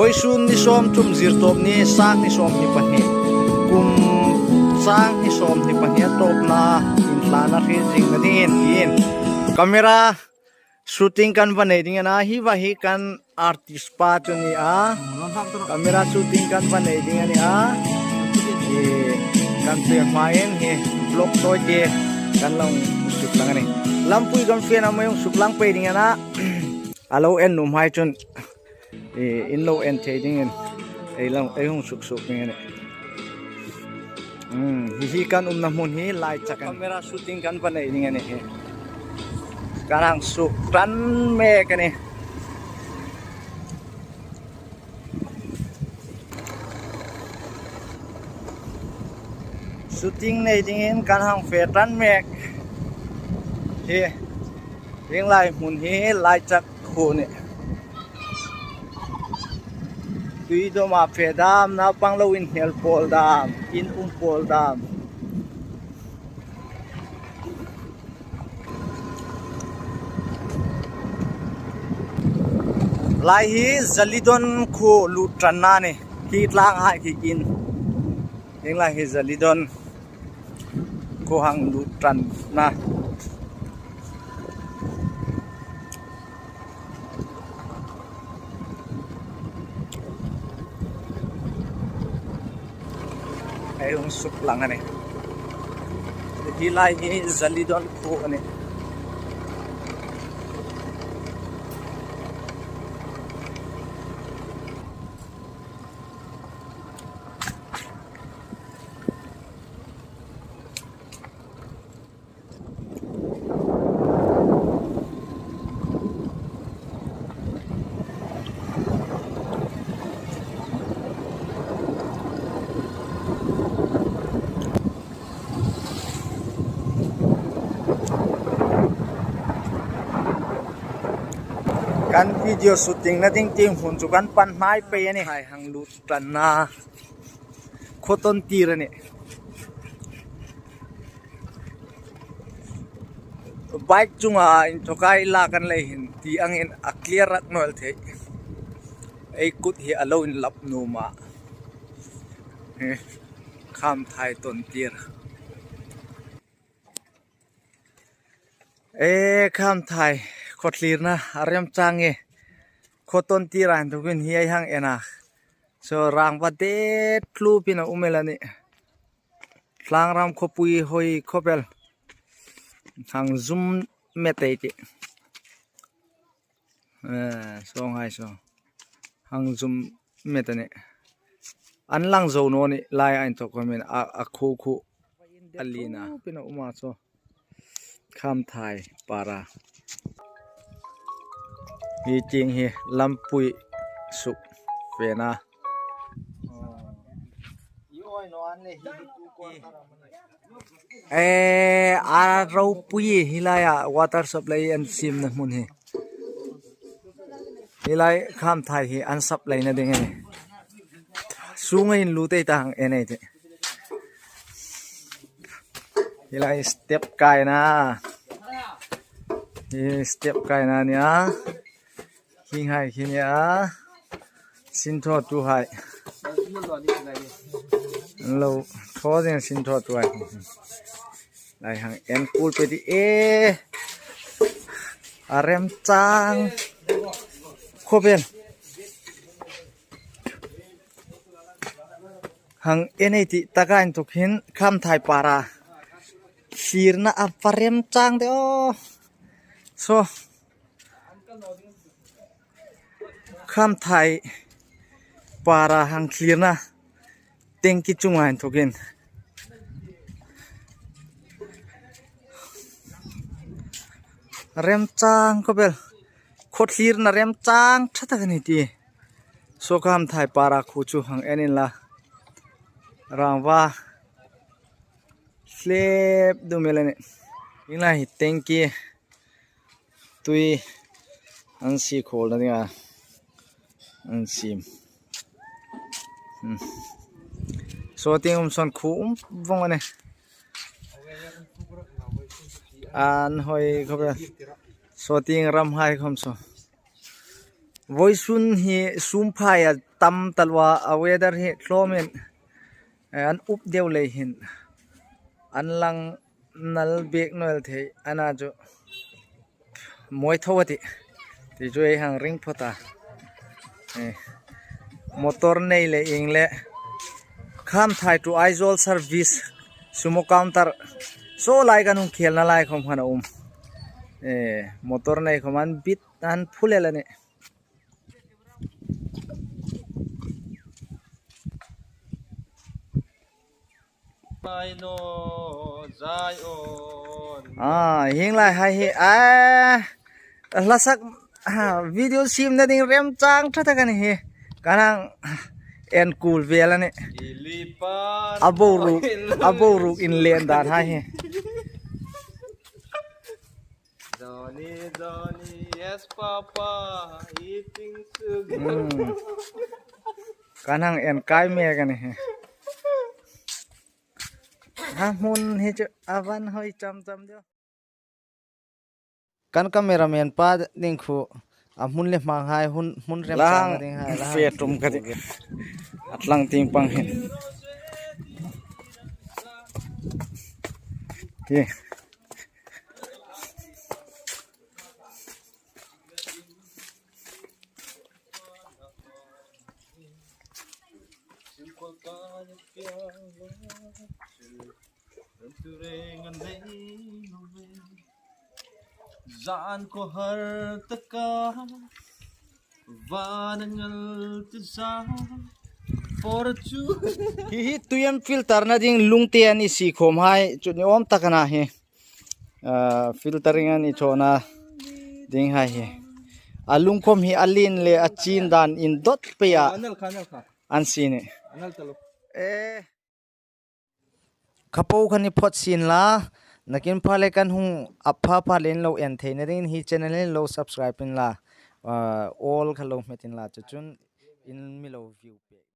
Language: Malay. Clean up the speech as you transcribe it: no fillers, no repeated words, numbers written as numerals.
voisun ni som tum zir top ni sang ni som ni pahnih kum sang ni som ni pahnih top na in tlana ri jing na din in camera shooting kan banai ding na hi wa hi kan artist pa chu ni a camera shooting kan banai ding ani a kan pe main he vlog to je kan long suk lang ani lampui kan fe na mayong suk lang pe ding na alo en num hai chun in lo en trading en ai long ai hong suk suk ni ani hi kan na mun hi lai chak camera shooting kan banai ding ani he karang suk tan me kani shooting này dingin kan hang fe tan me he ring lai mun hi lai chak khu ni tui do ma fe dam na pang lo in hel pol dam in pol dam lai hi zalidon khu lutran na ne ki tlang hai ki in ring lai hi zalidon khu hang lutran na ai hong suk lang ane hi lai hi zalidon khu ane kan video shooting na ting hun chu kan pan mai pe ani hai hang lut tan na khoton tir ani bike chunga in thokai la kan le hin ti angin a clear rat nol the ei kut hi alo in lap nu ma kham thai ton tir kham thai khotlir na arem change khoton tiran to bin hi hang ena so rang ba de tlu pina umelani tlang ram khopui hoi khopel hang zoom metei ti song hai so hang zoom metane an lang zo no ni lai ain to komen a khu khu alina pina uma so kham thai para hi ching hi lampui suk fe na a rau pui hilaya water supply and sim na mun hi hilai kham thai hi an supply na ding ni sungai in lu te tang ene te hilai step kai na step kai na nia king hai kinia sin tho tu hai lo tho den sin tho tu hai lai hang en cool pe di arem chang khoben hang eneti takain tukhin kham thai para sirna aparem chang de o so kham thai para hang clear na tengki chungain thokin rem chang kobel khotlir na rem chang thata gani ti so kham thai para khu chu hang enin la rangwa slep du melene ila hi tengki tui an si khol na dia an sim so ting son khu vong ane an hoi khobe so ting ram hai khom so voisun hi sum phai tam talwa a weather hi tlomin an up deu le hin an lang nal bek noel thei ana jo moi thawati ti jo ei hang ring phota motor nei le ingle kham thai to Aizawl service sumo counter so lai kanung khel na lai khom khana motor nei khoman bit an phulelani hing lai hai hi lasak video sim na ding rem chang thata kan hi kanang en cool velani aboru in len dar hai hi Johnny, yes papa, eating sugar. Kanang en kai me kan hi mun hi chu avan hoi cham dio kan cameraman pa ding khu mun le mang hai mun rem chang ding hai la fe tum ka ding atlang ting pang hin ki Zaan ko har taka vanangal tisa fortune hi tuyam filter na ding lungte ani si khom hai chu ni om takana hi filtering ani chona ding hai hi alung khom hi alin le achin dan in dot pe ya anal kha an sine anal talo khapo khani phot sin la nakin phale kan hung apha phalen lo en theina rin hi channel lo subscribe in la all khalo metin la chun in milo view